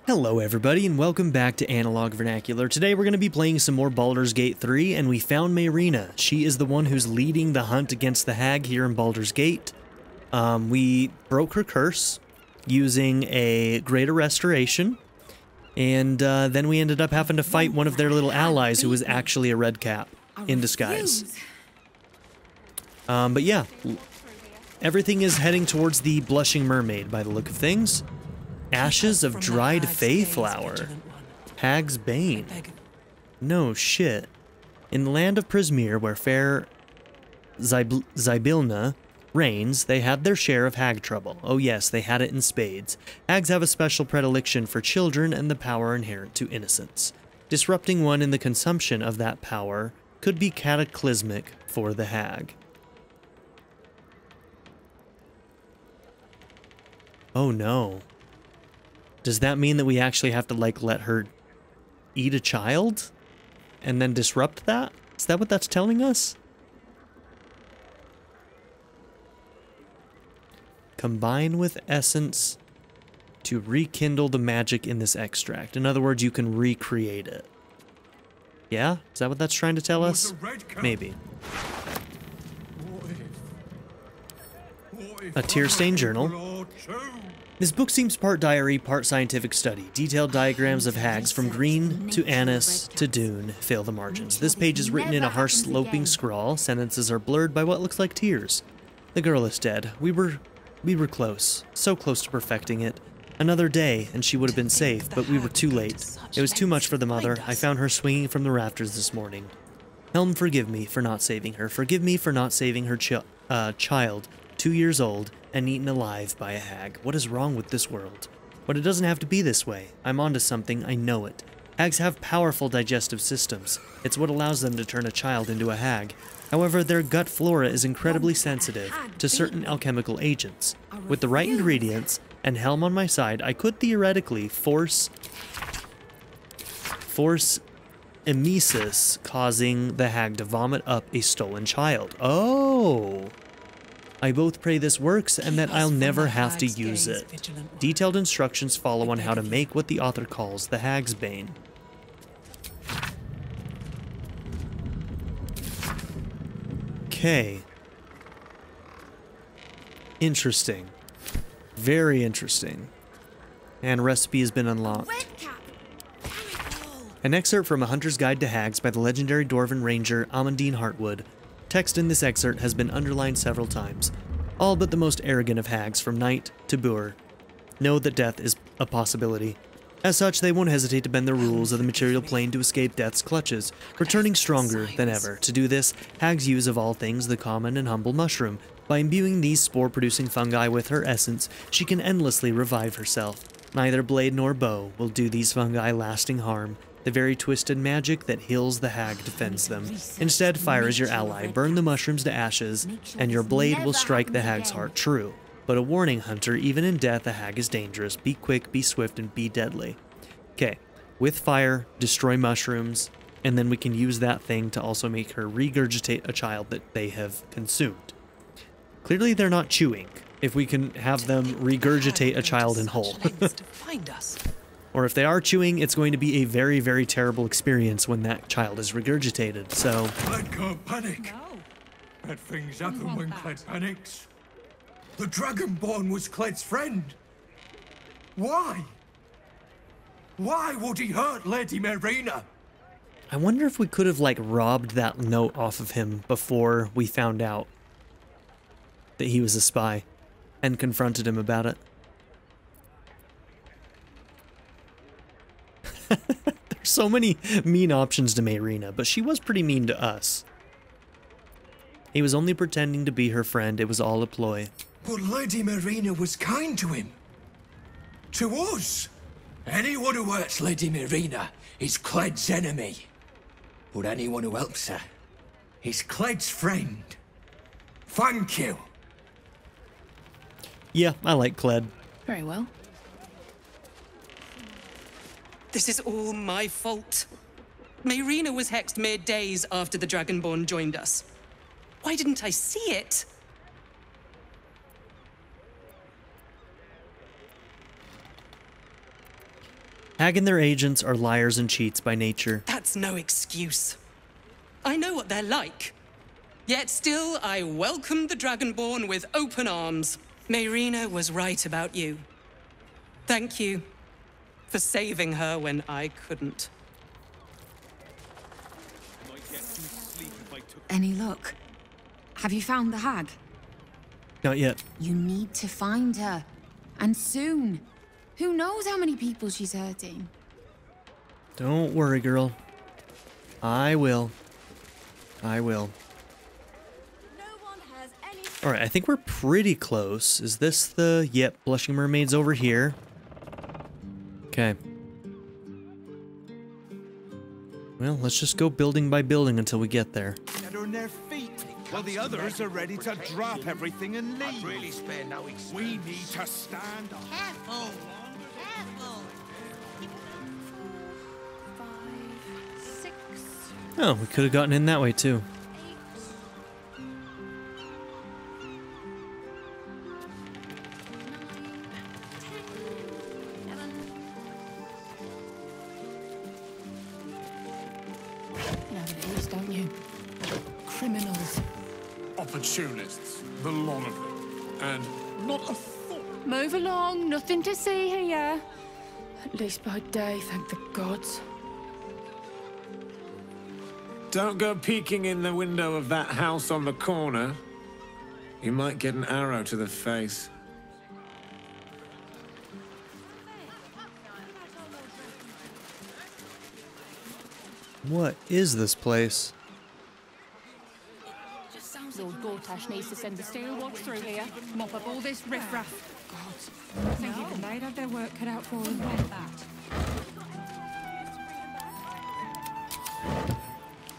Hello everybody and welcome back to Analog Vernacular. Today we're going to be playing some more Baldur's Gate 3 and we found Mayrina. She is the one who's leading the hunt against the hag here in Baldur's Gate. We broke her curse using a Greater Restoration and then we ended up having to fight one of their little allies who was actually a red cap in disguise. But yeah, everything is heading towards the Blushing Mermaid by the look of things. Ashes of dried Feyflower. Hag's Bane. No shit. In the land of Prismeer, where fair Zybilna reigns, they had their share of hag trouble. Oh yes, they had it in spades. Hags have a special predilection for children and the power inherent to innocence. Disrupting one in the consumption of that power could be cataclysmic for the hag. Oh no. Does that mean that we actually have to, like, let her eat a child? And then disrupt that? Is that what that's telling us? Combine with essence to rekindle the magic in this extract. In other words, you can recreate it. Yeah? Is that what that's trying to tell us? Maybe. A tear-stained journal. This book seems part diary, part scientific study. Detailed diagrams of hags from green to anise to dune fill the margins. This page is written in a harsh sloping scrawl. Sentences are blurred by what looks like tears. The girl is dead. We were close. So close to perfecting it. Another day, and she would have been safe, but we were too late. It was too much for the mother. I found her swinging from the rafters this morning. Helm, forgive me for not saving her. Forgive me for not saving her child, 2 years old, and eaten alive by a hag. What is wrong with this world? But it doesn't have to be this way. I'm onto something, I know it. Hags have powerful digestive systems. It's what allows them to turn a child into a hag. However, their gut flora is incredibly sensitive to certain alchemical agents. With the right ingredients and Helm on my side, I could theoretically force emesis, causing the hag to vomit up a stolen child. Oh! I both pray this works and that I'll never have to use it. Detailed instructions follow on how to make what the author calls the Hag's Bane. Okay. Interesting. Very interesting. And recipe has been unlocked. An excerpt from A Hunter's Guide to Hags by the legendary Dwarven Ranger Amandine Heartwood. Text in this excerpt has been underlined several times. All but the most arrogant of hags, from knight to boor, know that death is a possibility. As such, they won't hesitate to bend the rules of the material plane to escape death's clutches, returning stronger than ever. To do this, hags use of all things the common and humble mushroom. By imbuing these spore-producing fungi with her essence, she can endlessly revive herself. Neither blade nor bow will do these fungi lasting harm. The very twisted magic that heals the hag defends them. Instead, fire is your ally. Burn the mushrooms to ashes, and your blade will strike the hag's heart true. But a warning, hunter, even in death, a hag is dangerous. Be quick, be swift, and be deadly. Okay, with fire, destroy mushrooms, and then we can use that thing to also make her regurgitate a child that they have consumed. Clearly they're not chewing, if we can have them regurgitate a child in whole. Or if they are chewing, it's going to be a very, very terrible experience when that child is regurgitated, so... Cled can't panic. No. Bad things happen when Cled panics. The Dragonborn was Cled's friend. Why? Why would he hurt Lady Mayrina? I wonder if we could have, like, robbed that note off of him before we found out that he was a spy and confronted him about it. There's so many mean options to Mayrina, but she was pretty mean to us. He was only pretending to be her friend. It was all a ploy. But Lady Mayrina was kind to him. To us. Anyone who hurts Lady Mayrina is Cled's enemy. But anyone who helps her is Cled's friend. Thank you. Yeah, I like Cled. Very well. This is all my fault. Mayrina was hexed mere days after the Dragonborn joined us. Why didn't I see it? Hag and their agents are liars and cheats by nature. That's no excuse. I know what they're like. Yet still, I welcomed the Dragonborn with open arms. Mayrina was right about you. Thank you for saving her when I couldn't. Any luck? Have you found the hag? Not yet. You need to find her. And soon. Who knows how many people she's hurting? Don't worry, girl. I will. I will. Alright, I think we're pretty close. Is this the... Yep, Blushing Mermaid's over here. Okay. Well, let's just go building by building until we get there. Get on their feet, while the others are ready to drop everything and leave. We need to stand up. Careful! Careful! 5, 6... Oh, we could have gotten in that way too. Opportunists, the lot of them, and not a thought. Move along, nothing to see here. At least by day, thank the gods. Don't go peeking in the window of that house on the corner. You might get an arrow to the face. What is this place? Lord Gortash needs to send the steel watch through here, mop up all this riffraff. Gods, I think even they'd have their work cut out for them.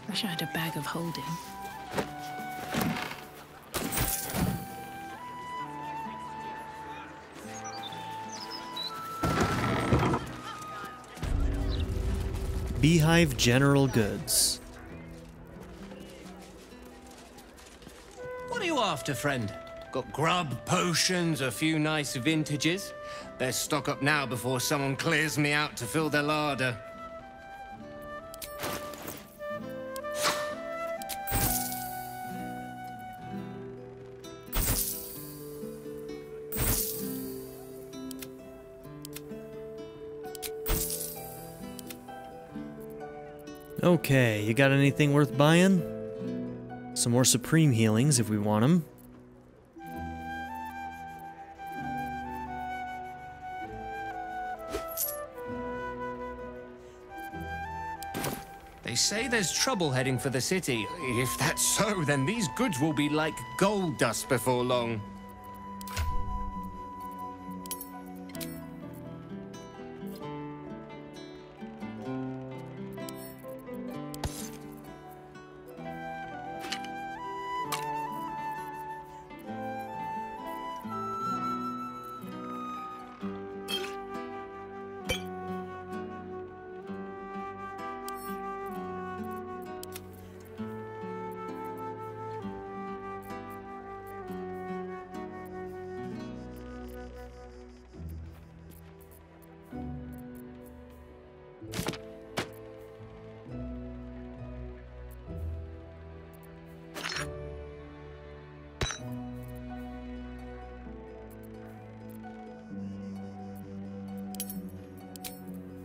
Wish I had a bag of holding. Beehive General Goods. What are you after, friend? Got grub, potions, a few nice vintages? Best stock up now before someone clears me out to fill their larder. Okay, you got anything worth buying? Some more supreme healings if we want them. They say there's trouble heading for the city. If that's so, then these goods will be like gold dust before long.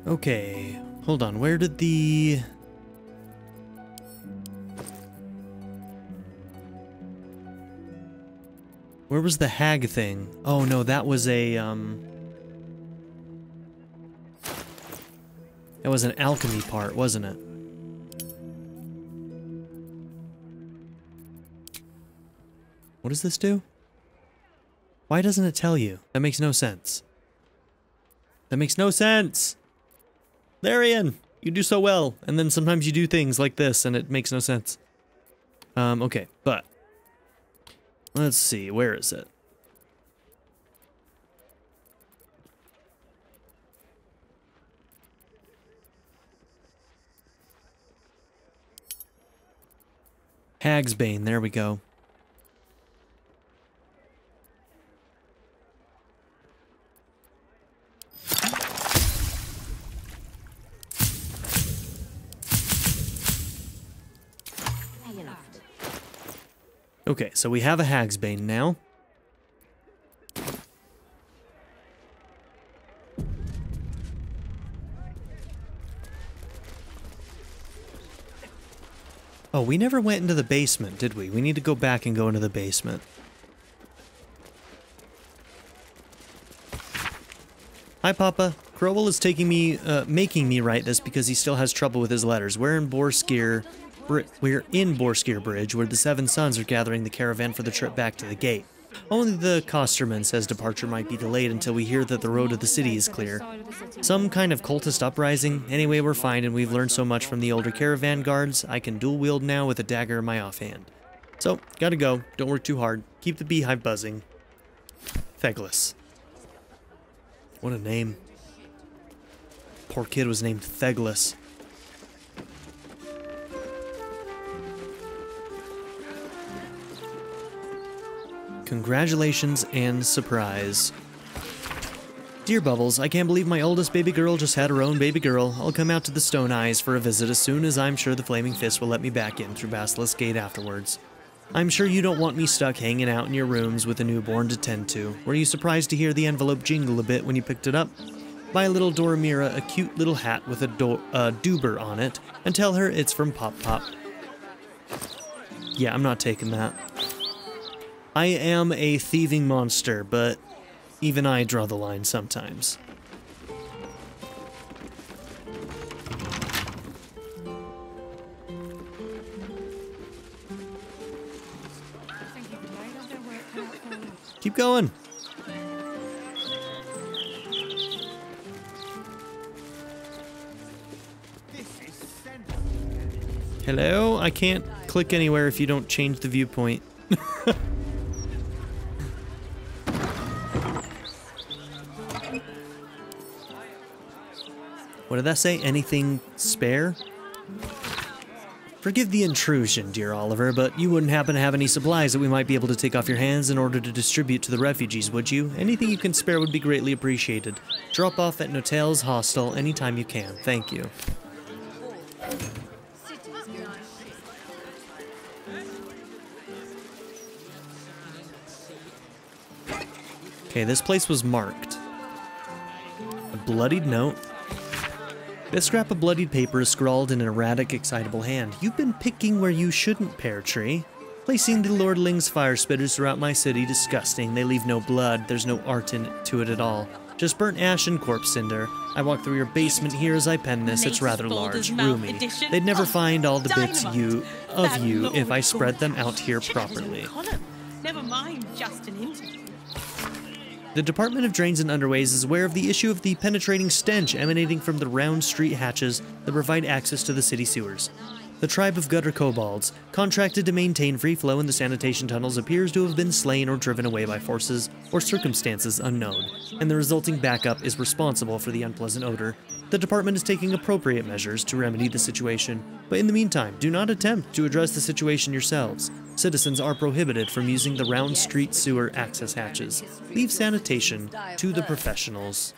Okay, hold on, where did the... Where was the hag thing? Oh no, that was a, That was an alchemy part, wasn't it? What does this do? Why doesn't it tell you? That makes no sense. That makes no sense! Larian! You do so well, and then sometimes you do things like this, and it makes no sense. Okay, but... Let's see, where is it? Hag's Bane, there we go. Okay, so we have a Hagsbane now. Oh, we never went into the basement, did we? We need to go back and go into the basement. Hi, Papa. Crowell is making me write this because he still has trouble with his letters. We're in Borskir Bridge, where the Seven Sons are gathering the caravan for the trip back to the gate. Only the costerman says departure might be delayed until we hear that the road to the city is clear. Some kind of cultist uprising? Anyway, we're fine, and we've learned so much from the older caravan guards, I can dual wield now with a dagger in my offhand. So, gotta go. Don't work too hard. Keep the beehive buzzing. Theglis. What a name. Poor kid was named Theglis. Congratulations and surprise. Dear Bubbles, I can't believe my oldest baby girl just had her own baby girl. I'll come out to the Stone Eyes for a visit as soon as I'm sure the Flaming Fist will let me back in through Basilisk Gate afterwards. I'm sure you don't want me stuck hanging out in your rooms with a newborn to tend to. Were you surprised to hear the envelope jingle a bit when you picked it up? Buy little Doramira a cute little hat with a Duber on it, and tell her it's from Pop Pop. Yeah, I'm not taking that. I am a thieving monster, but even I draw the line sometimes. Keep going. Hello? I can't click anywhere if you don't change the viewpoint. What did that say? Anything spare? Forgive the intrusion, dear Oliver, but you wouldn't happen to have any supplies that we might be able to take off your hands in order to distribute to the refugees, would you? Anything you can spare would be greatly appreciated. Drop off at Notel's hostel anytime you can. Thank you. Okay, this place was marked. A bloodied note. This scrap of bloodied paper is scrawled in an erratic, excitable hand. You've been picking where you shouldn't, Pear Tree. Placing the lordling's fire spitters throughout my city, disgusting. They leave no blood, there's no art to it at all. Just burnt ash and corpse cinder. I walk through your basement here as I pen this. It's rather large, roomy. They'd never find all the bits of you if I spread them out here properly. Never mind just an interview. The Department of Drains and Underways is aware of the issue of the penetrating stench emanating from the round street hatches that provide access to the city sewers. The tribe of gutter kobolds, contracted to maintain free flow in the sanitation tunnels, appears to have been slain or driven away by forces or circumstances unknown, and the resulting backup is responsible for the unpleasant odor. The department is taking appropriate measures to remedy the situation, but in the meantime, do not attempt to address the situation yourselves. Citizens are prohibited from using the round street sewer access hatches. Leave sanitation to the professionals.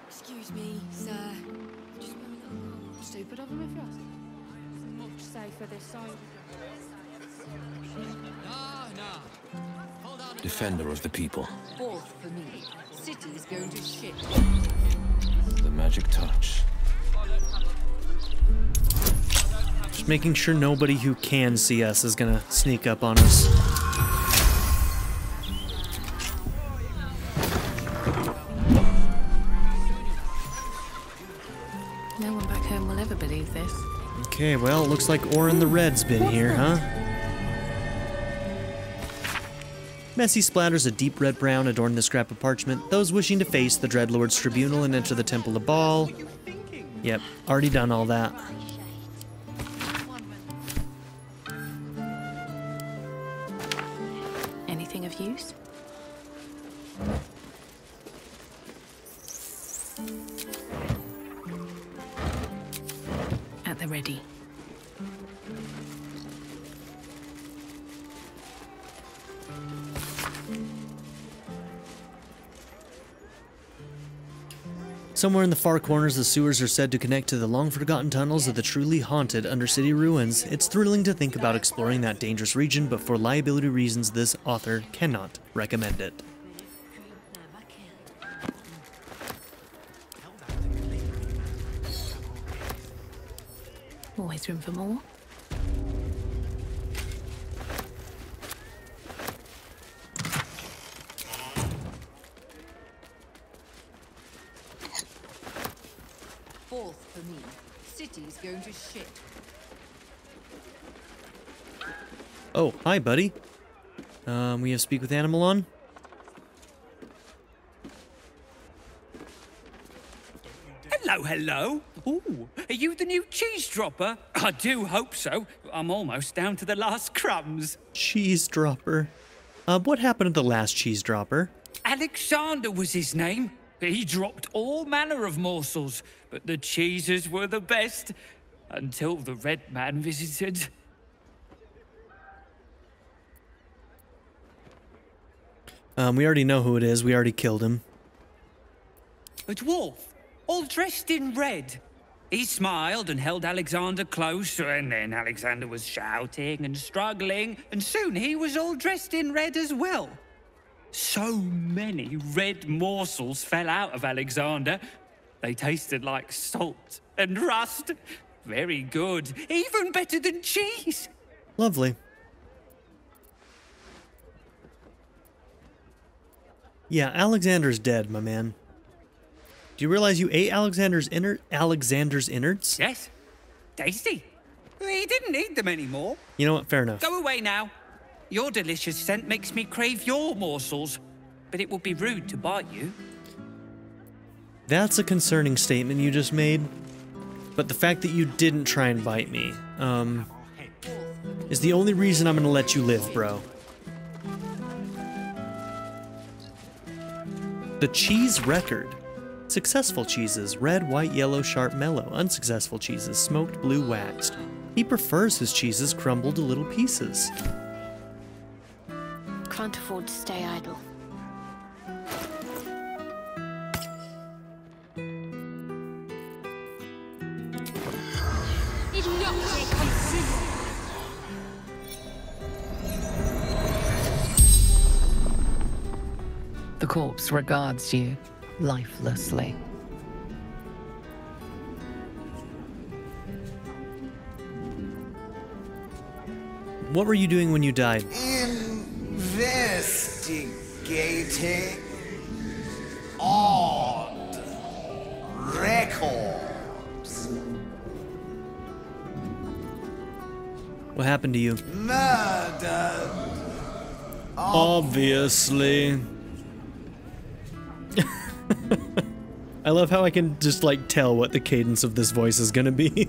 Excuse me, sir. Just stupid of him if you ask. Much safer this side. Defender of the people. Both for me. City is going to shit. The magic touch. Just making sure nobody who can see us is gonna sneak up on us. No one back home will ever believe this. Okay, well, it looks like Orin the Red's been here, huh? Messy splatters of deep red-brown adorn the scrap of parchment. Those wishing to face the Dreadlord's tribunal and enter the Temple of Baal. Yep, already done all that. Anything of use? At the ready. Somewhere in the far corners, the sewers are said to connect to the long-forgotten tunnels of the truly haunted Undercity ruins. It's thrilling to think about exploring that dangerous region, but for liability reasons, this author cannot recommend it. Always room for more. Fourth for me. City's going to shit. Oh, hi, buddy. We have Speak with Animal on? Hello, hello. Ooh, are you the new cheese dropper? I do hope so. I'm almost down to the last crumbs. Cheese dropper. What happened to the last cheese dropper? Alexander was his name. He dropped all manner of morsels, but the cheeses were the best. Until the Red Man visited. We already know who it is. We already killed him. A dwarf, all dressed in red. He smiled and held Alexander close, and then Alexander was shouting and struggling, and soon he was all dressed in red as well. So many red morsels fell out of Alexander. They tasted like salt and rust. Very good, even better than cheese. Lovely. Yeah, Alexander's dead, my man. Do you realize you ate Alexander's innards? Yes. Tasty. He didn't need them anymore. You know what? Fair enough. Go away now. Your delicious scent makes me crave your morsels, but it would be rude to bite you. That's a concerning statement you just made. But the fact that you didn't try and bite me, is the only reason I'm gonna let you live, bro. The cheese record. Successful cheeses, red, white, yellow, sharp, mellow. Unsuccessful cheeses, smoked, blue, waxed. He prefers his cheeses crumbled to little pieces. Can't afford to stay idle. The corpse regards you lifelessly. What were you doing when you died? Investigating odd records. What happened to you? Murdered. Obviously. I love how I can just like tell what the cadence of this voice is gonna be.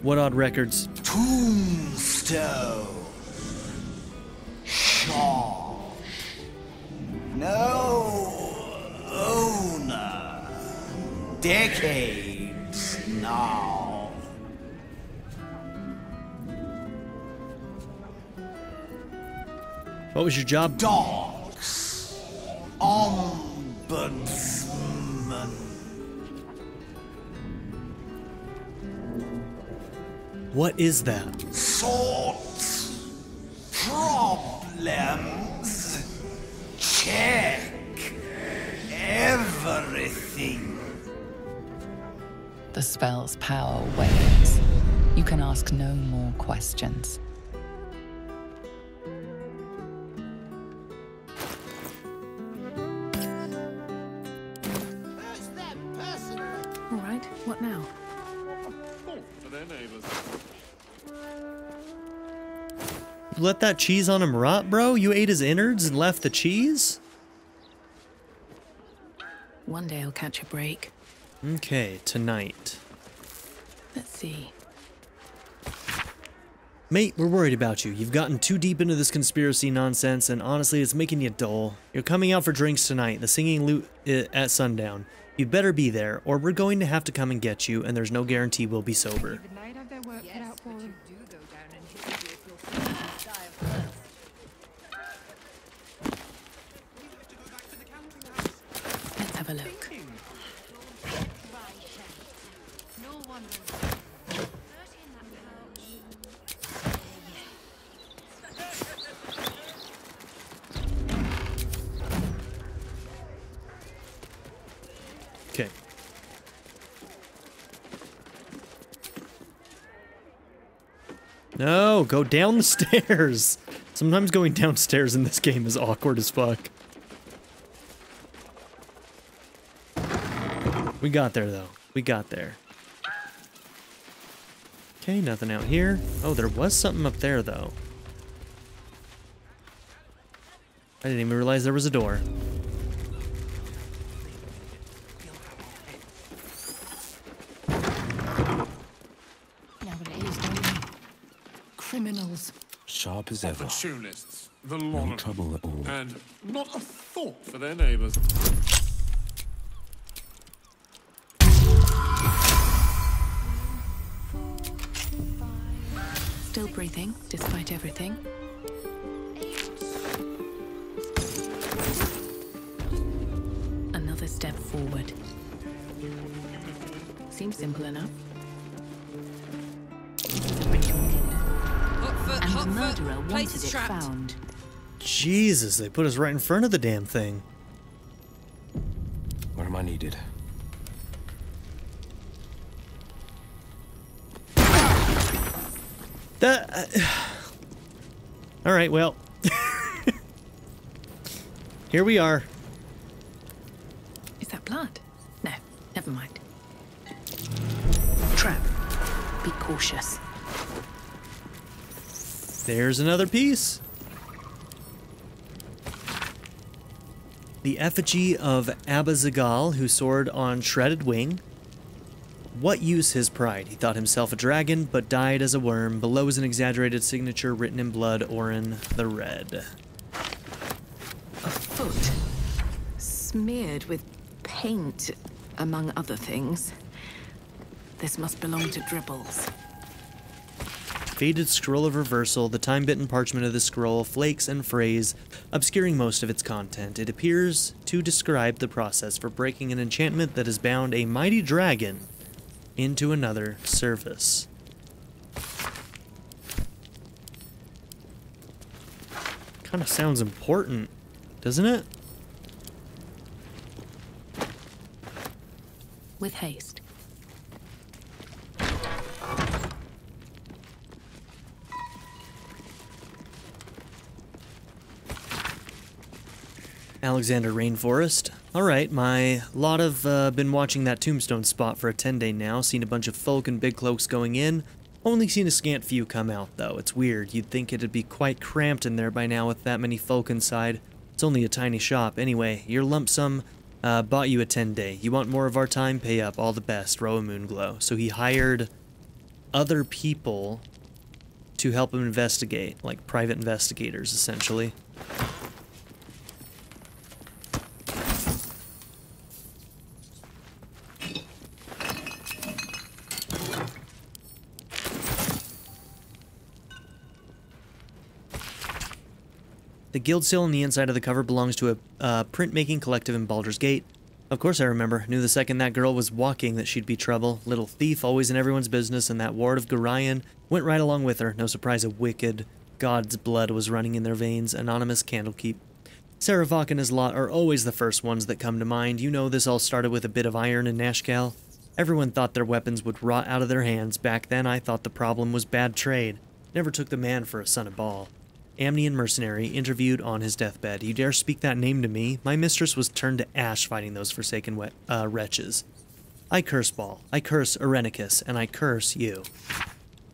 What odd records? Tombstone. Shaw. No owner. Decades now. What was your job? Dogs. Ombudsman. What is that? Sorts. Problems. Check. Everything. The spell's power wanes. You can ask no more questions. All right, what now? You let that cheese on him rot, bro? You ate his innards and left the cheese? One day I'll catch a break. Okay, tonight. Let's see. Mate, we're worried about you. You've gotten too deep into this conspiracy nonsense, and honestly, it's making you dull. You're coming out for drinks tonight, the singing loot at sundown. You better be there, or we're going to have to come and get you, and there's no guarantee we'll be sober. have a look. Okay. No, go down the stairs. Sometimes going downstairs in this game is awkward as fuck. We got there, though. We got there. Okay, nothing out here. Oh, there was something up there, though. I didn't even realize there was a door. Criminals. Sharp as ever. Opportunists. The lot No of trouble at all. And not a thought for their neighbors. Still breathing, despite everything. Another step forward. Seems simple enough. The ritual killing. And the murderer wanted it found. Jesus, they put us right in front of the damn thing. Where am I needed? All right, well. Here we are. Is that blood? No, never mind. Trap. Be cautious. There's another piece. The effigy of Abazagal, who soared on shredded wing. What use his pride? He thought himself a dragon, but died as a worm. Below is an exaggerated signature written in blood, Orin the Red. A foot. Smeared with paint, among other things. This must belong to Dribbles. Faded scroll of reversal, the time-bitten parchment of the scroll flakes and frays, obscuring most of its content. It appears to describe the process for breaking an enchantment that has bound a mighty dragon into another service. Kind of sounds important, doesn't it? With haste. Alexander Rainforest. Alright, my lot of been watching that tombstone spot for a 10-day now, seen a bunch of folk in big cloaks going in, only seen a scant few come out though. It's weird, you'd think it'd be quite cramped in there by now with that many folk inside. It's only a tiny shop. Anyway, your lump sum bought you a 10-day. You want more of our time? Pay up. All the best. Roa Moonglow. So he hired other people to help him investigate, like private investigators essentially. The guild seal on the inside of the cover belongs to a printmaking collective in Baldur's Gate. Of course I remember. Knew the second that girl was walking that she'd be trouble. Little thief, always in everyone's business, and that ward of Gorion went right along with her. No surprise a wicked god's blood was running in their veins. Anonymous Candlekeep. Saravok and his lot are always the first ones that come to mind. You know this all started with a bit of iron in Nashkel. Everyone thought their weapons would rot out of their hands. Back then I thought the problem was bad trade. Never took the man for a son of Baal. Amnian mercenary, interviewed on his deathbed. You dare speak that name to me? My mistress was turned to ash fighting those forsaken wretches. I curse Baal, I curse Irenicus, and I curse you.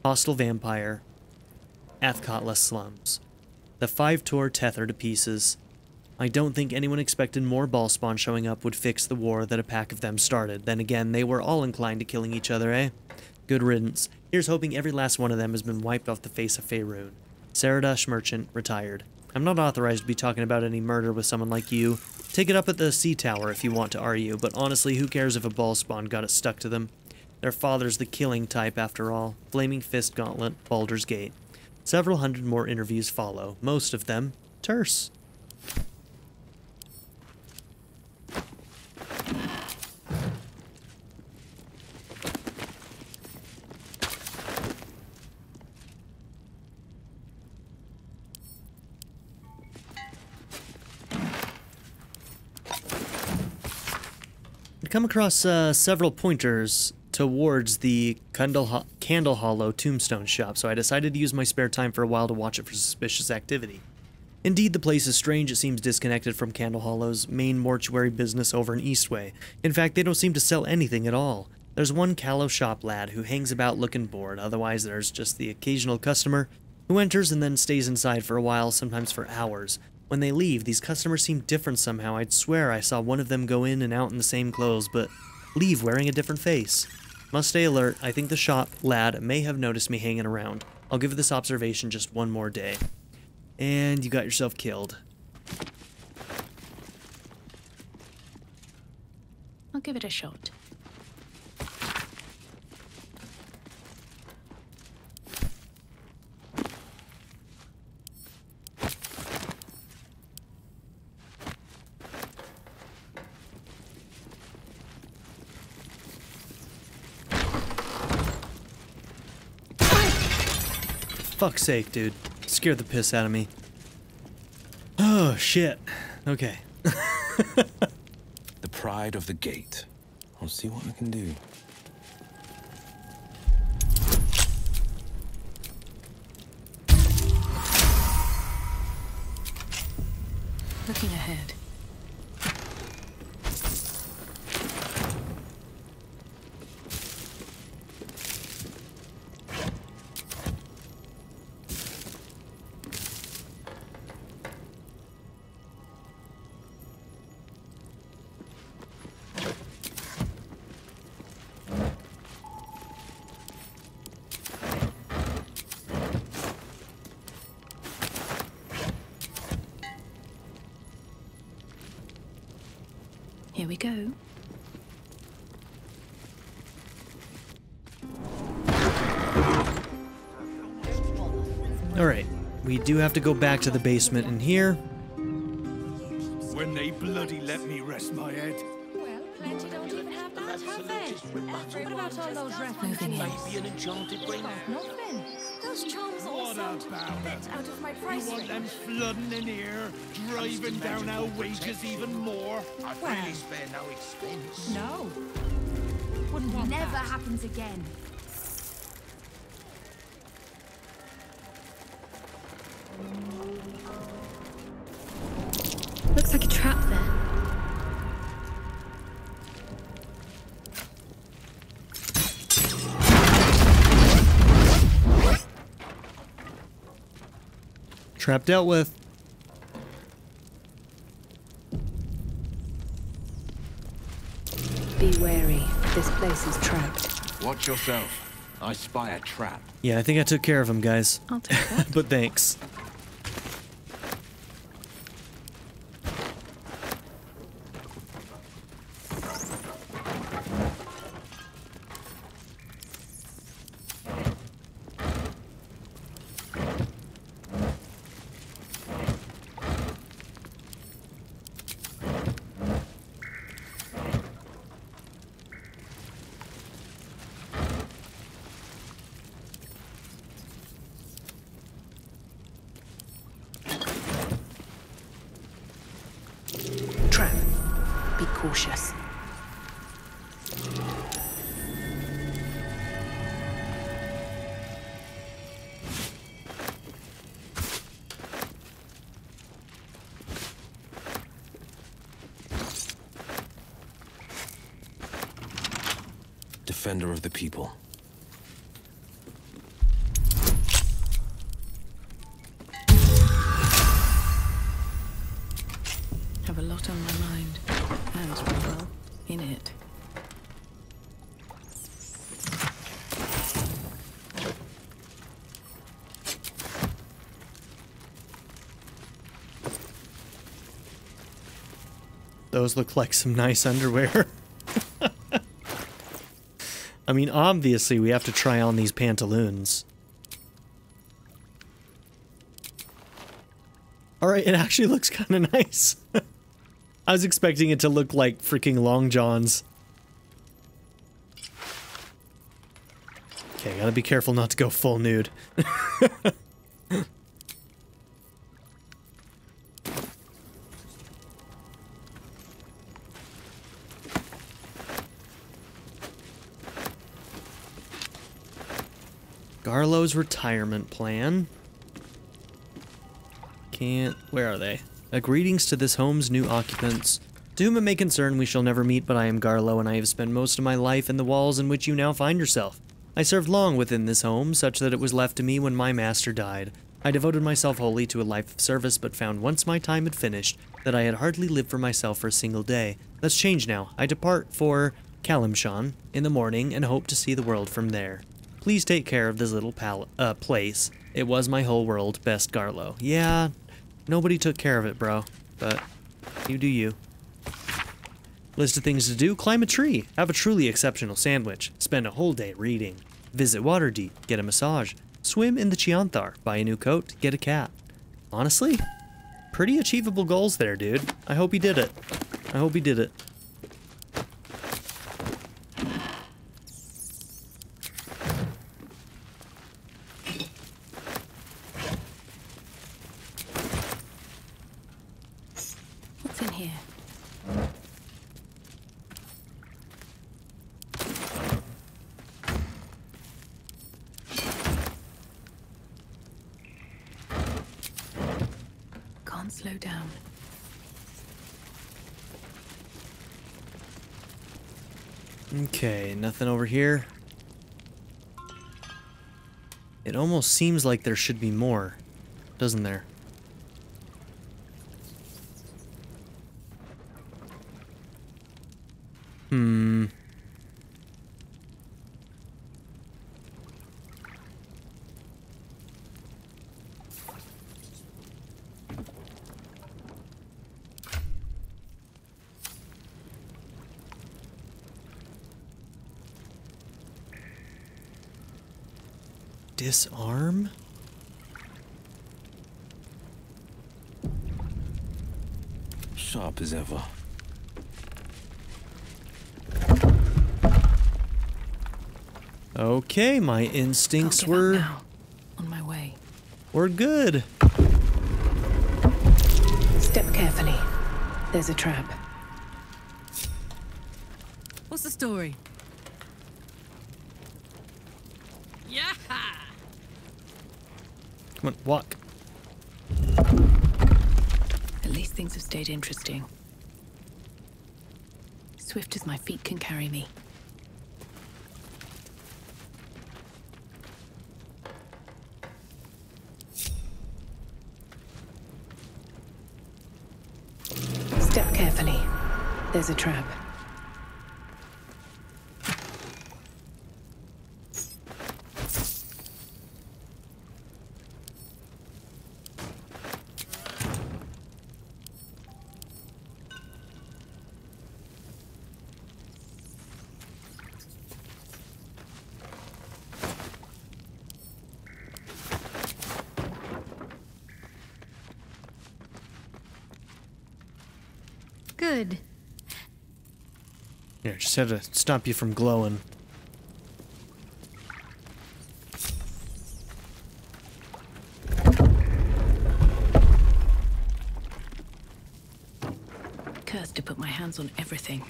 Hostile vampire, Athkatla slums. The 5 tore Tether to pieces. I don't think anyone expected more Baal spawn showing up would fix the war that a pack of them started. Then again, they were all inclined to killing each other, eh? Good riddance. Here's hoping every last one of them has been wiped off the face of Faerun. Saradosh Merchant, retired. I'm not authorized to be talking about any murder with someone like you. Take it up at the sea tower if you want to argue, but honestly, who cares if a Baal spawn got it stuck to them? Their father's the killing type after all. Flaming Fist Gauntlet, Baldur's Gate. Several hundred more interviews follow, most of them terse. come across several pointers towards the Candle Hollow tombstone shop, so I decided to use my spare time for a while to watch it for suspicious activity. Indeed, the place is strange. It seems disconnected from Candle Hollow's main mortuary business over in Eastway. In fact, they don't seem to sell anything at all. There's one callow shop lad who hangs about looking bored. Otherwise, there's just the occasional customer who enters and then stays inside for a while, sometimes for hours. When they leave, these customers seem different somehow. I'd swear I saw one of them go in and out in the same clothes, but leave wearing a different face. Must stay alert. I think the shop lad may have noticed me hanging around. I'll give this observation just one more day. And you got yourself killed. I'll give it a shot. Fuck's sake, dude. Scared the piss out of me. Oh, shit. Okay. The pride of the gate. I'll see what I can do. Looking ahead. Here we go. Alright, we do have to go back to the basement in here. When they bloody let me rest my head. Well, plenty don't even have that, have they? What about all those references? Maybe an enchanted ring. Nothing. Those charms all What sound about a bit out of my You price want range. them flooding in here, driving down our wages even more? I'd Well. really spare no expense. No. Wouldn't want Never that. happens again. Looks like a trap there. Trap dealt with. Be wary. This place is trapped. Watch yourself. I spy a trap. Yeah, I think I took care of him, guys. I'll take that. But thanks. Trap. Be cautious. Defender of the people. Have a lot on my mind. And, well, in it. Those look like some nice underwear. I mean, obviously we have to try on these pantaloons. Alright, it actually looks kind of nice. I was expecting it to look like freaking long johns. Okay, gotta be careful not to go full nude. Garlo's retirement plan. Where are they? Greetings to this home's new occupants. To whom it may concern, we shall never meet, but I am Garlo, and I have spent most of my life in the walls in which you now find yourself. I served long within this home, such that it was left to me when my master died. I devoted myself wholly to a life of service, but found once my time had finished, that I had hardly lived for myself for a single day. That's changed now. I depart for Kalimshan in the morning, and hope to see the world from there. Please take care of this little place. It was my whole world, best Garlo. Yeah, nobody took care of it, bro, but you do you. List of things to do: climb a tree, have a truly exceptional sandwich, spend a whole day reading, visit Waterdeep, get a massage, swim in the Chianthar, buy a new coat, get a cat. Honestly, pretty achievable goals there, dude. I hope he did it. I hope he did it. What's in here? Can't slow down. Okay, nothing over here. It almost seems like there should be more, doesn't there? Disarm? Sharp as ever. Okay, my instincts were on my way. We're good. Step carefully. There's a trap. What's the story? Yeah. Come on, walk. At least things have stayed interesting. Swift as my feet can carry me. Step carefully. There's a trap. Good. Yeah, just had to stop you from glowing. Cursed to put my hands on everything.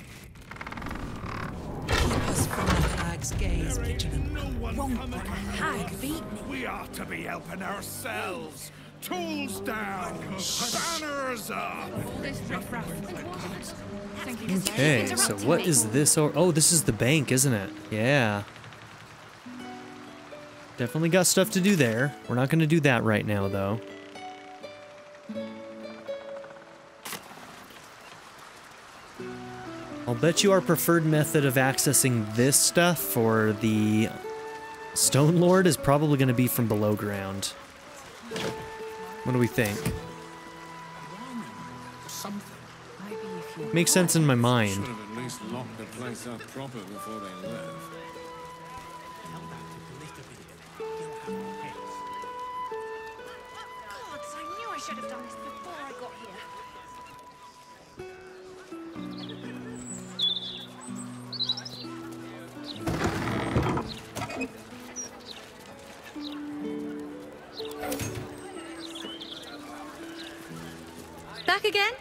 Keep us from the hag's gaze, vigilant. Won't the hag beat me? We ought to be helping ourselves. Tools down, banners up. Okay, so what is this? Oh, this is the bank, isn't it? Yeah. Definitely got stuff to do there. We're not going to do that right now, though. I'll bet you our preferred method of accessing this stuff for the Stone Lord is probably going to be from below ground. What do we think? Makes sense in my mind. Should have at least locked the place up proper before they left. Gods, I knew I should have done this before I got here. Back again?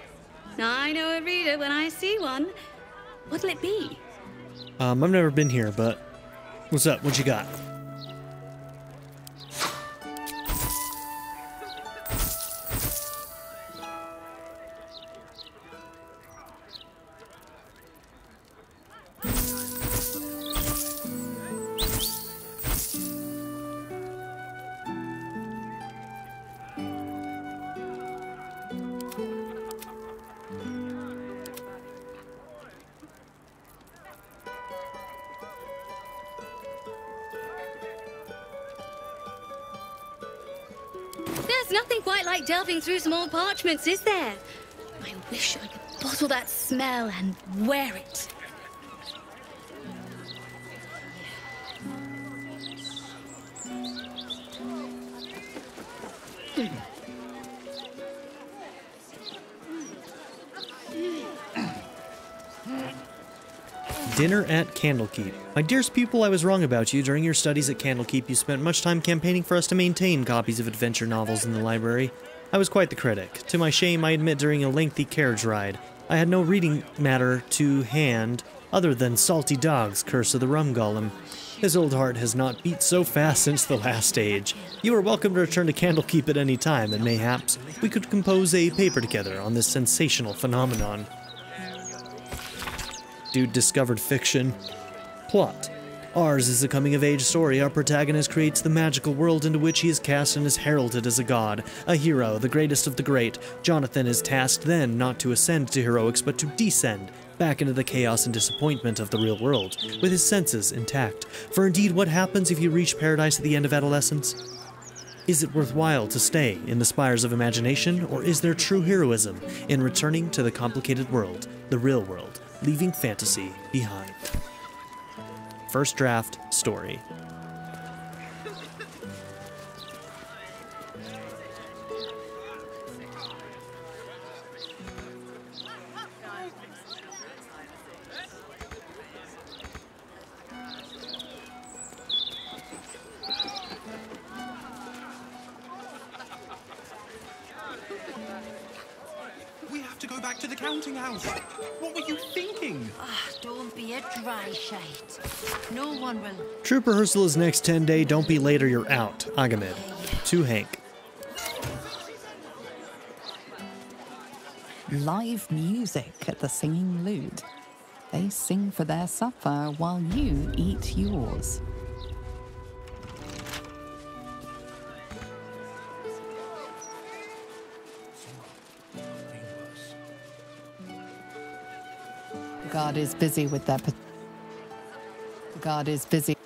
I know a reader when I see one. What'll it be? I've never been here, but what's up? What you got? There's nothing quite like delving through some old parchments, is there? I wish I could bottle that smell and wear it. Dinner at Candlekeep. My dearest pupil, I was wrong about you. During your studies at Candlekeep, you spent much time campaigning for us to maintain copies of adventure novels in the library. I was quite the critic. To my shame, I admit during a lengthy carriage ride, I had no reading matter to hand other than Salty Dog's Curse of the Rum Golem. His old heart has not beat so fast since the last age. You are welcome to return to Candlekeep at any time, and mayhaps we could compose a paper together on this sensational phenomenon. Dude discovered fiction. Plot. Ours is a coming-of-age story. Our protagonist creates the magical world into which he is cast and is heralded as a god, a hero, the greatest of the great. Jonathan is tasked then not to ascend to heroics, but to descend back into the chaos and disappointment of the real world, with his senses intact. For indeed, what happens if you reach paradise at the end of adolescence? Is it worthwhile to stay in the spires of imagination, or is there true heroism in returning to the complicated world, the real world, leaving fantasy behind? First draft story. We have to go back to the counting house. What were you thinking? Don't be a dry shite. No one will. Troop rehearsal is next 10 day. Don't be late or you're out. Agamid. To Hank. Live music at the Singing Lute. They sing for their supper while you eat yours. God is busy with that. God is busy.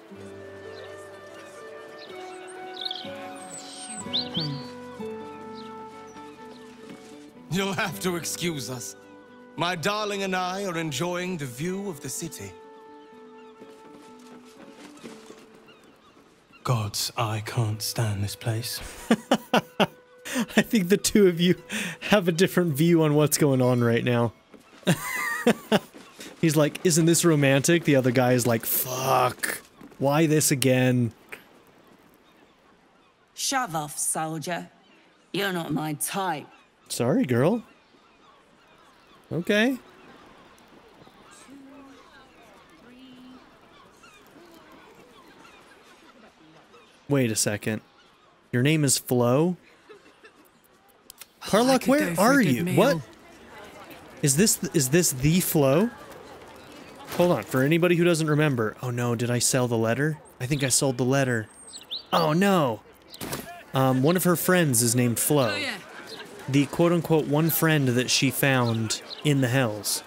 You'll have to excuse us. My darling and I are enjoying the view of the city. Gods, I can't stand this place. I think the two of you have a different view on what's going on right now. He's like, isn't this romantic? The other guy is like, fuck. Why this again? Shove off, soldier. You're not my type. Sorry, girl. Okay. Wait a second. Your name is Flo? Karlach, where are you? What? Is this the Flo? Hold on, for anybody who doesn't remember. Oh no, did I sell the letter? I think I sold the letter. Oh no! One of her friends is named Flo. Oh, yeah. The quote-unquote one friend that she found in the Hells.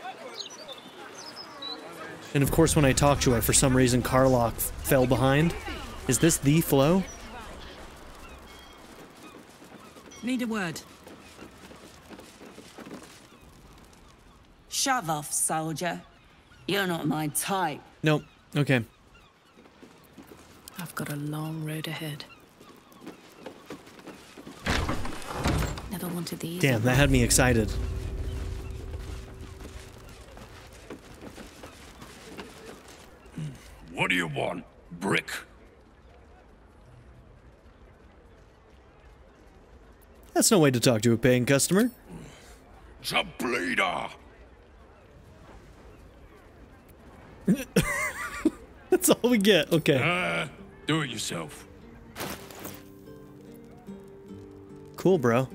And of course when I talked to her, for some reason Karlach fell behind. Is this the Flo? Need a word. Shove off, soldier. You're not my type. Nope. Okay. I've got a long road ahead. Never wanted these. Damn, that had me excited. What do you want? Brick? That's no way to talk to a paying customer. The bleeder! That's all we get. Okay. Do it yourself. Cool, bro.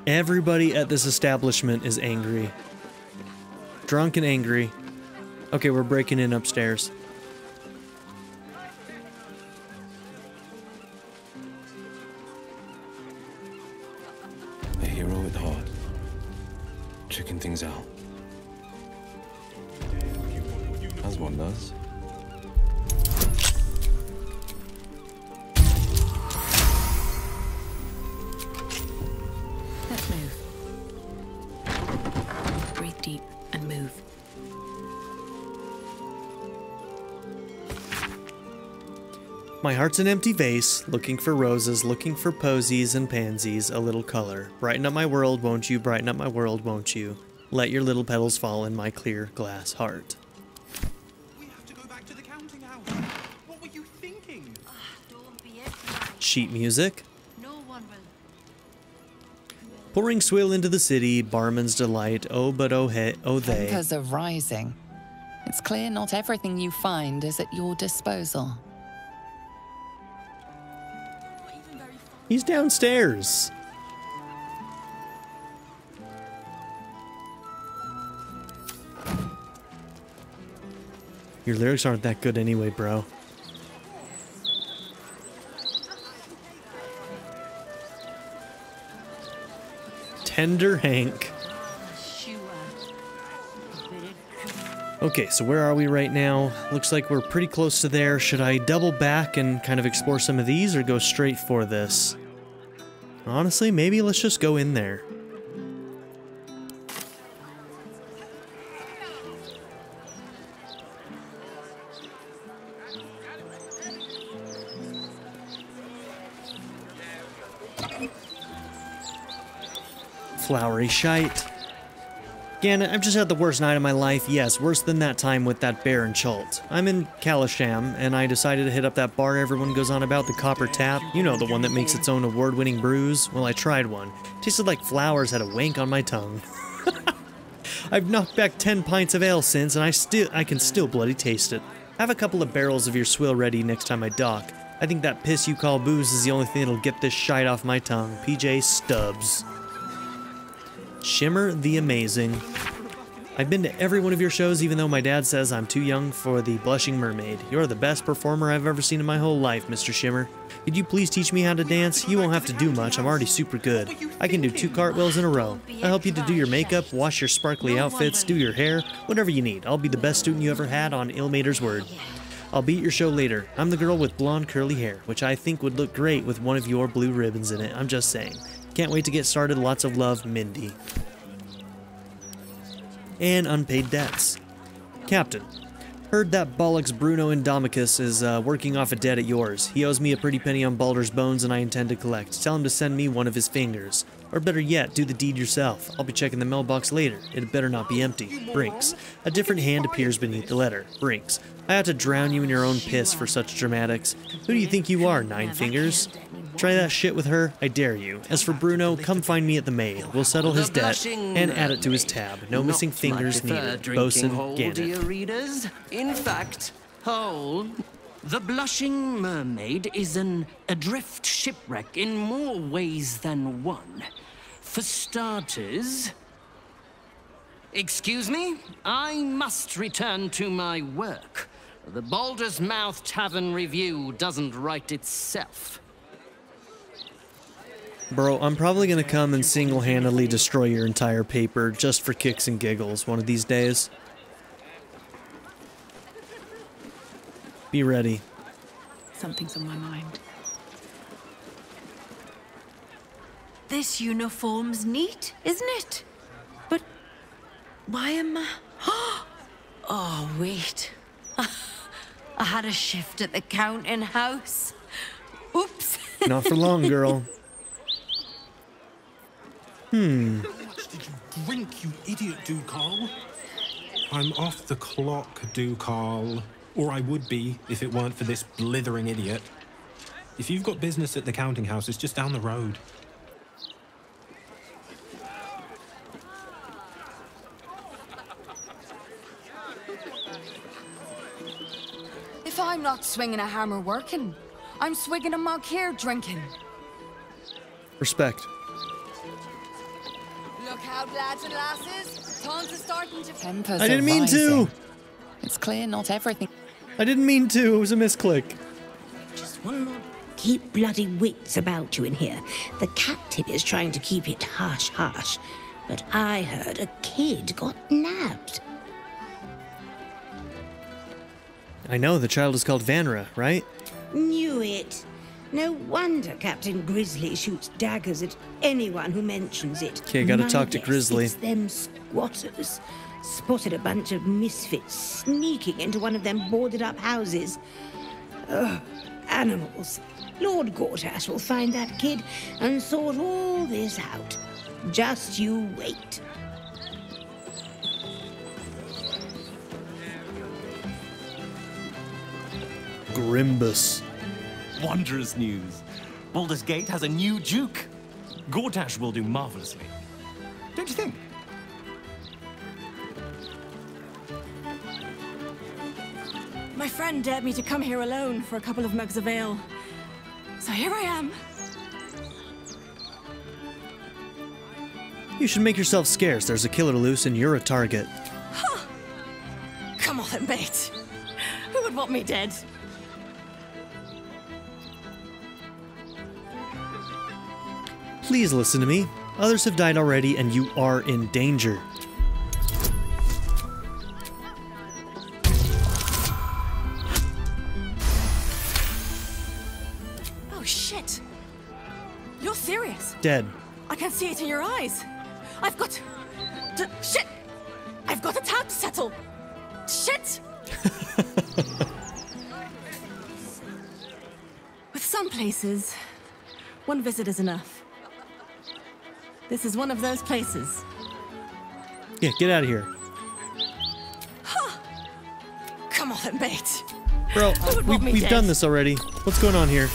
Everybody at this establishment is angry. Drunk and angry. Okay, we're breaking in upstairs. A hero with heart. Checking things out. As one does. My heart's an empty vase, looking for roses, looking for posies and pansies, a little color. Brighten up my world, won't you? Brighten up my world, won't you? Let your little petals fall in my clear glass heart. We have to go back to the counting house. What were you thinking? Don't be excited. Sheet music. No one will. Pouring swill into the city, barman's delight, oh but oh hey, oh they. Tempers are rising. It's clear not everything you find is at your disposal. He's downstairs. Your lyrics aren't that good anyway, bro. Tender Hank. Okay, so where are we right now? Looks like we're pretty close to there. Should I double back and kind of explore some of these or go straight for this? Honestly, maybe let's just go in there. Flowery shite. Gannett, I've just had the worst night of my life. Yes, worse than that time with that bear and Chult. I'm in Kalisham, and I decided to hit up that bar everyone goes on about, the Copper Tap. You know, the one that makes its own award-winning brews. Well, I tried one. Tasted like flowers had a wank on my tongue. I've knocked back 10 pints of ale since, and I can still bloody taste it. Have a couple of barrels of your swill ready next time I dock. I think that piss you call booze is the only thing that'll get this shite off my tongue. PJ Stubbs. Shimmer the Amazing. I've been to every one of your shows, even though my dad says I'm too young for the Blushing Mermaid. You're the best performer I've ever seen in my whole life, Mr. Shimmer. Could you please teach me how to dance? You won't have to do much, I'm already super good. I can do 2 cartwheels in a row. I'll help you to do your makeup, wash your sparkly outfits, do your hair, whatever you need. I'll be the best student you ever had on Ilmater's word. I'll be at your show later. I'm the girl with blonde curly hair, which I think would look great with one of your blue ribbons in it. I'm just saying. Can't wait to get started. Lots of love, Mindy. And unpaid debts. Captain, heard that bollocks Bruno Indomicus is working off a debt at yours. He owes me a pretty penny on Baldur's bones and I intend to collect. Tell him to send me one of his fingers. Or better yet, do the deed yourself. I'll be checking the mailbox later. It better not be empty. Brinks. A different hand appears beneath the letter. Brinks. I ought to drown you in your own piss for such dramatics. Who do you think you are, Nine Fingers? Try that shit with her? I dare you. As for Bruno, come find me at the Maid. We'll settle his debt and add it to his tab. No missing fingers needed. Bosun Gannett. Readers. In fact, whole. The Blushing Mermaid is an adrift shipwreck in more ways than one. For starters... Excuse me? I must return to my work. The Baldur's Mouth Tavern Review doesn't write itself. Bro, I'm probably gonna come and single-handedly destroy your entire paper just for kicks and giggles one of these days. Be ready. Something's on my mind. This uniform's neat, isn't it? But why am I... Oh, wait. I had a shift at the counting house. Oops. Not for long, girl. How much did you drink, you idiot, Ducal? I'm off the clock, Ducal. Or I would be, if it weren't for this blithering idiot. If you've got business at the counting house, it's just down the road. If I'm not swinging a hammer working, I'm swigging a mug here drinking. Respect. Look out, lads and lasses. Tons are starting to... Tempers I didn't mean rising. to! It's clear not everything... I didn't mean to. It was a misclick. Just one more. Keep bloody wits about you in here. The captain is trying to keep it hush-hush. But I heard a kid got nabbed. I know, the child is called Vanra, right? Knew it. No wonder Captain Grizzly shoots daggers at anyone who mentions it. Okay, gotta My talk to guess Grizzly. It's them squatters. Spotted a bunch of misfits sneaking into one of them boarded-up houses. Ugh, animals. Lord Gortash will find that kid and sort all this out. Just you wait. Grimbus. Wondrous news. Baldur's Gate has a new Duke. Gortash will do marvelously. Don't you think? My friend dared me to come here alone for a couple of mugs of ale. So here I am. You should make yourself scarce. There's a killer loose and you're a target. Huh. Come on then, mate. Who would want me dead? Please listen to me. Others have died already and you are in danger. Oh shit. You're serious. Dead. I can see it in your eyes. I've got... shit! I've got a tab to settle. Shit! With some places, one visit is enough. This is one of those places. Yeah, get out of here. Huh. Come on, mate. Bro, we've done this already. What's going on here?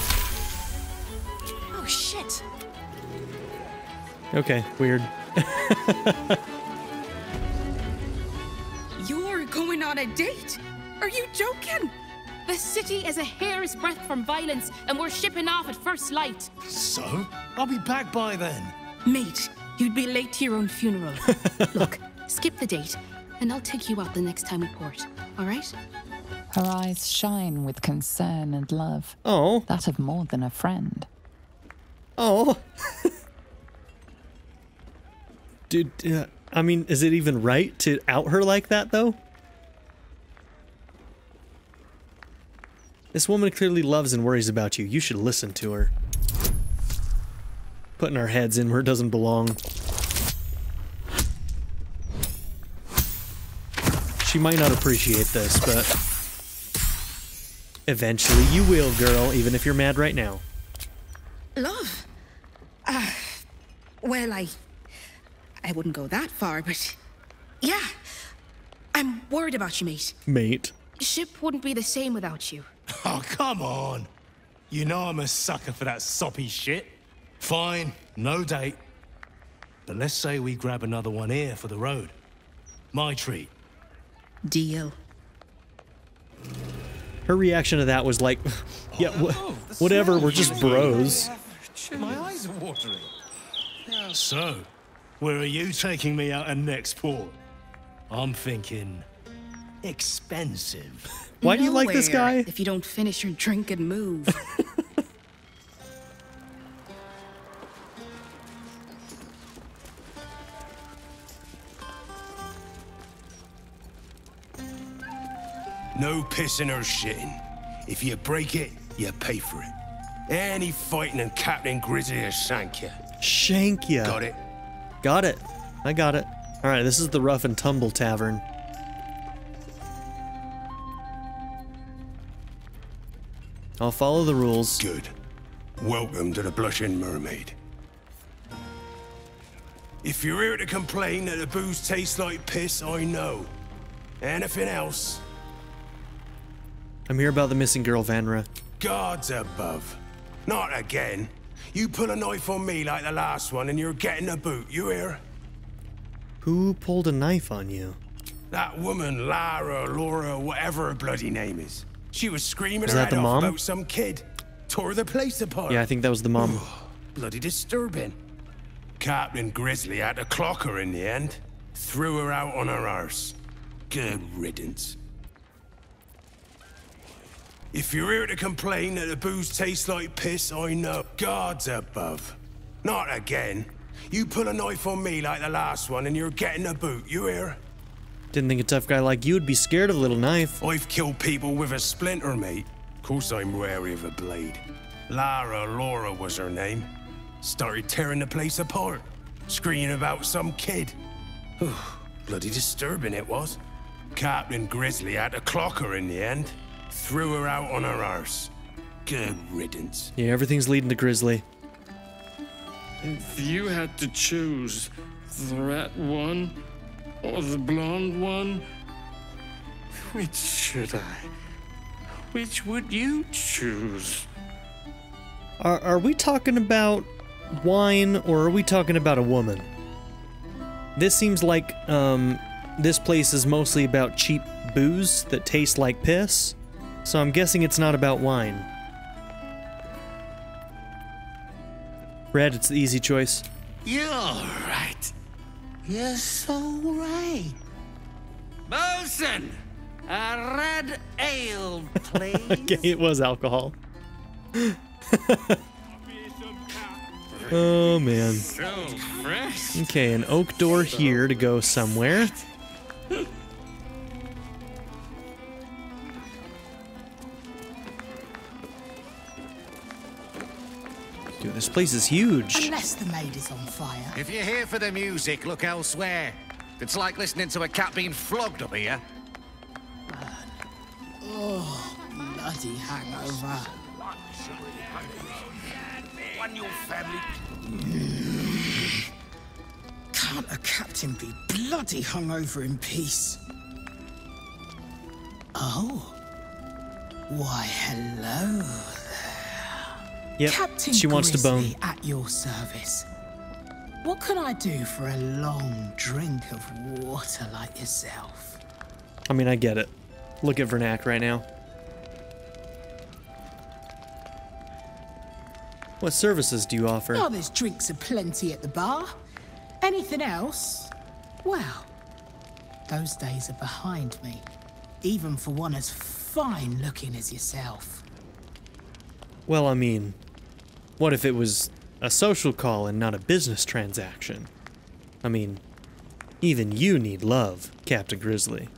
Oh, shit. Okay, weird. You're going on a date? Are you joking? The city is a hair's breadth from violence, and we're shipping off at first light. So? I'll be back by then. Mate, you'd be late to your own funeral. Look, skip the date, and I'll take you out the next time we port, all right? Her eyes shine with concern and love. Oh. That of more than a friend. Oh. Dude, I mean, is it even right to out her like that, though? This woman clearly loves and worries about you. You should listen to her. Putting our heads in where it doesn't belong. She might not appreciate this, but eventually you will, girl, even if you're mad right now. Love? Well, I wouldn't go that far, but yeah. I'm worried about you, mate. Mate. Ship wouldn't be the same without you. Oh, come on. You know I'm a sucker for that soppy shit. Fine, no date. But let's say we grab another one here for the road. My treat. Deal. Her reaction to that was like, yeah, whatever, we're just bros. My eyes are watering. So, where are you taking me out of next port? I'm thinking expensive. Why do you like this guy? If you don't finish your drink and move. No pissing or shitting. If you break it, you pay for it. Any fighting and Captain Grizzly will shank you. Shank ya. Got it? Got it. I got it. Alright, this is the Rough and Tumble Tavern. I'll follow the rules. Good. Welcome to the Blushing Mermaid. If you're here to complain that the booze tastes like piss, I know. Anything else? I'm here about the missing girl, Vanra. Gods above. Not again. You pull a knife on me like the last one and you're getting a boot, you hear? Who pulled a knife on you? That woman, Laura, whatever her bloody name is. She was screaming Is her that head the off mom? about some kid. Tore the place apart. Yeah, I think that was the mom. Bloody disturbing. Captain Grizzly had to clock her in the end. Threw her out on her arse. Good riddance. If you're here to complain that the booze tastes like piss, I know. Gods above. Not again. You pull a knife on me like the last one and you're getting a boot, you hear? Didn't think a tough guy like you would be scared of a little knife. I've killed people with a splinter, mate. Of course I'm wary of a blade. Laura was her name. Started tearing the place apart. Screaming about some kid. Bloody disturbing it was. Captain Grizzly had to clock her in the end. Threw her out on her arse. Good riddance. Yeah, everything's leading to Grizzly. If you had to choose the rat one or the blonde one, which should I? Which would you choose? Are we talking about wine or are we talking about a woman? This seems like this place is mostly about cheap booze that tastes like piss, so I'm guessing it's not about wine. Red, it's the easy choice. You're right. You're so right. Bosun, a red ale, please. Okay, it was alcohol. Oh, man. So fresh. Okay, an oak door here to go somewhere. Dude, this place is huge. Unless the maid is on fire. If you're here for the music, look elsewhere. It's like listening to a cat being flogged up here. Oh, bloody hangover. Can't a captain be bloody hungover in peace? Oh. Why, hello there. Yep, Captain she wants to bone. Grizzly at your service. What can I do for a long drink of water like yourself? I mean, I get it. Look at Vernac right now. What services do you offer? Oh, there's drinks aplenty at the bar. Anything else? Well, those days are behind me. Even for one as fine looking as yourself. Well, I mean, what if it was a social call and not a business transaction? I mean, even you need love, Captain Grizzly.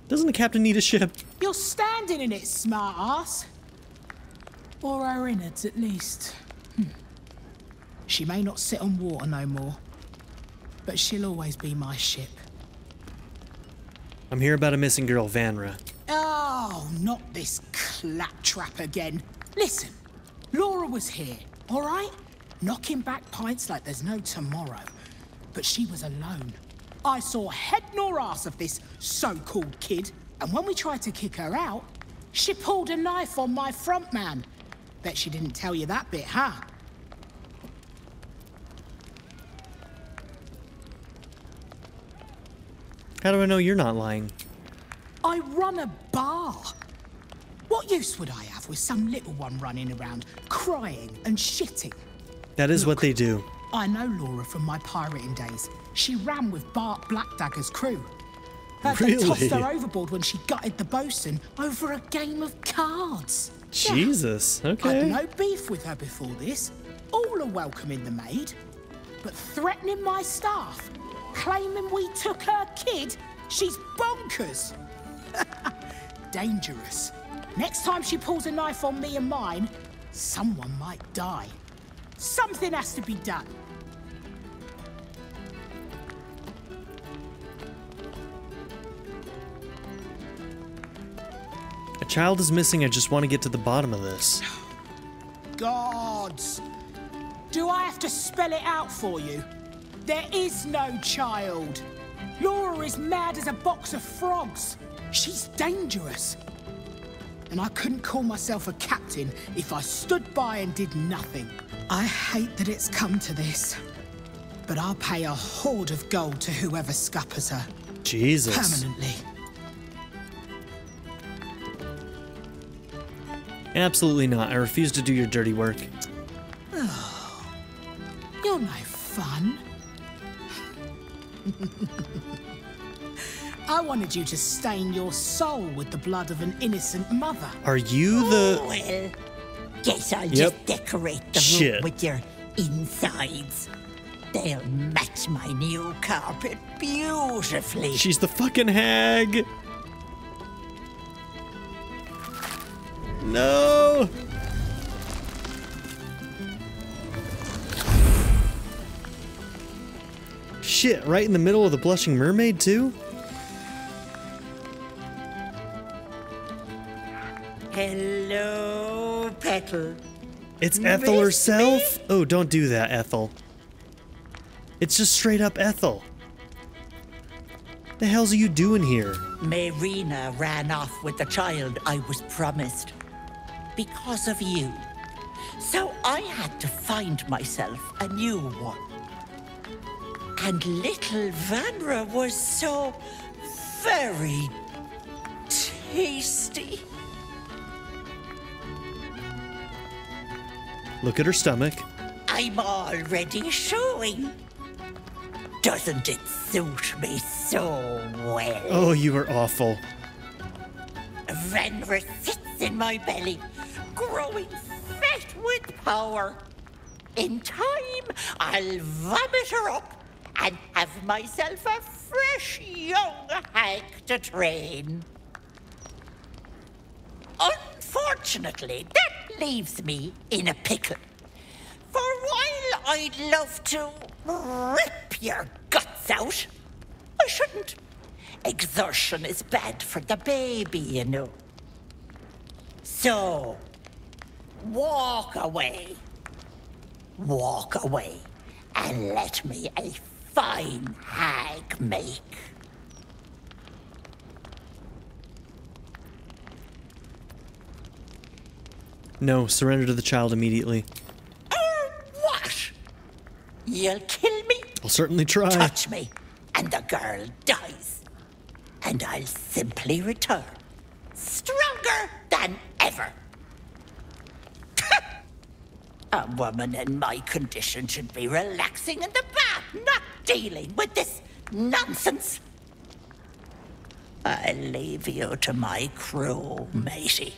Doesn't the captain need a ship? You're standing in it, smart ass. Or her innards, at least. She may not sit on water no more, but she'll always be my ship. I'm here about a missing girl, Vanra. Oh, not this claptrap again. Listen, Laura was here, all right? Knocking back pints like there's no tomorrow. But she was alone. I saw head nor ass of this so-called kid, and when we tried to kick her out, she pulled a knife on my front man. Bet she didn't tell you that bit, huh? How do I know you're not lying? I run a bar. What use would I have with some little one running around, crying and shitting? That is what they do. I know Laura from my pirating days. She ran with Bart Blackdagger's crew. They tossed her overboard when she gutted the bosun over a game of cards. Jesus, okay. I'd no beef with her before this. All are welcoming the maid. But threatening my staff, claiming we took her kid, she's bonkers. Dangerous. Next time she pulls a knife on me and mine, someone might die. Something has to be done. A child is missing. I just want to get to the bottom of this. Gods! Do I have to spell it out for you? There is no child. Laura is mad as a box of frogs. She's dangerous. And I couldn't call myself a captain if I stood by and did nothing. I hate that it's come to this. But I'll pay a hoard of gold to whoever scuppers her. Jesus. Permanently. Absolutely not. I refuse to do your dirty work. Oh, you're no fun. I wanted you to stain your soul with the blood of an innocent mother. Are you the... Oh, well, guess I'll just decorate the room with your insides. They'll match my new carpet beautifully. She's the fucking hag. No! Shit, right in the middle of the blushing mermaid, too? Hello, Petal. It's Ethel herself? Oh, don't do that, Ethel. It's just straight up Ethel. The hell's are you doing here? Marina ran off with the child I was promised. Because of you. So I had to find myself a new one. And little Vanra was so very tasty. Look at her stomach. I'm already showing. Doesn't it suit me so well? Oh, you are awful. Vanra sits in my belly, growing fat with power. In time, I'll vomit her up and have myself a fresh young hag to train. Unfortunately, that leaves me in a pickle. For while I'd love to rip your guts out, I shouldn't. Exertion is bad for the baby, you know. So, walk away. Walk away and let me a fine hag make. No, surrender to the child immediately. What? You'll kill me? I'll certainly try. Touch me, and the girl dies. And I'll simply return, stronger than ever. A woman in my condition should be relaxing in the bath, not dealing with this nonsense. I'll leave you to my crew, matey.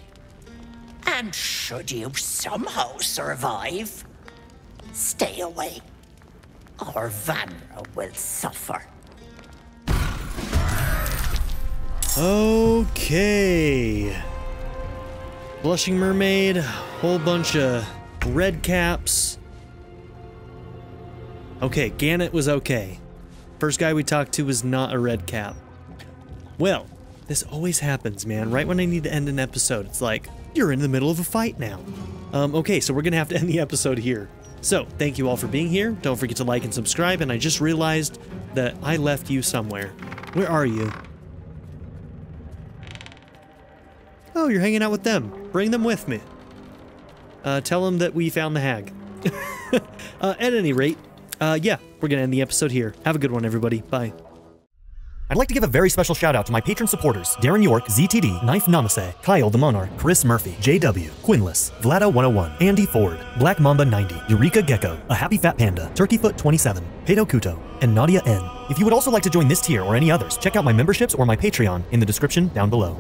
And should you somehow survive, stay away, or Vanra will suffer. Okay. Blushing Mermaid, whole bunch of red caps. Okay, Gannett was okay. First guy we talked to was not a red cap. Well, this always happens, man. Right when I need to end an episode, it's like, you're in the middle of a fight now. Okay, so we're gonna have to end the episode here. So, thank you all for being here. Don't forget to like and subscribe, and I just realized that I left you somewhere. Where are you? Oh, you're hanging out with them. Bring them with me. Tell them that we found the hag. At any rate, yeah, we're gonna end the episode here. Have a good one, everybody. Bye. I'd like to give a very special shout out to my patron supporters: Darren York, ZTD, Knife Namaste, Kyle the Monarch, Chris Murphy, JW, Quinless, Vlado101, Andy Ford, Black Mamba 90, Eureka Gecko, A Happy Fat Panda, Turkeyfoot 27, Pedo Kuto, and Nadia N. If you would also like to join this tier or any others, check out my memberships or my Patreon in the description down below.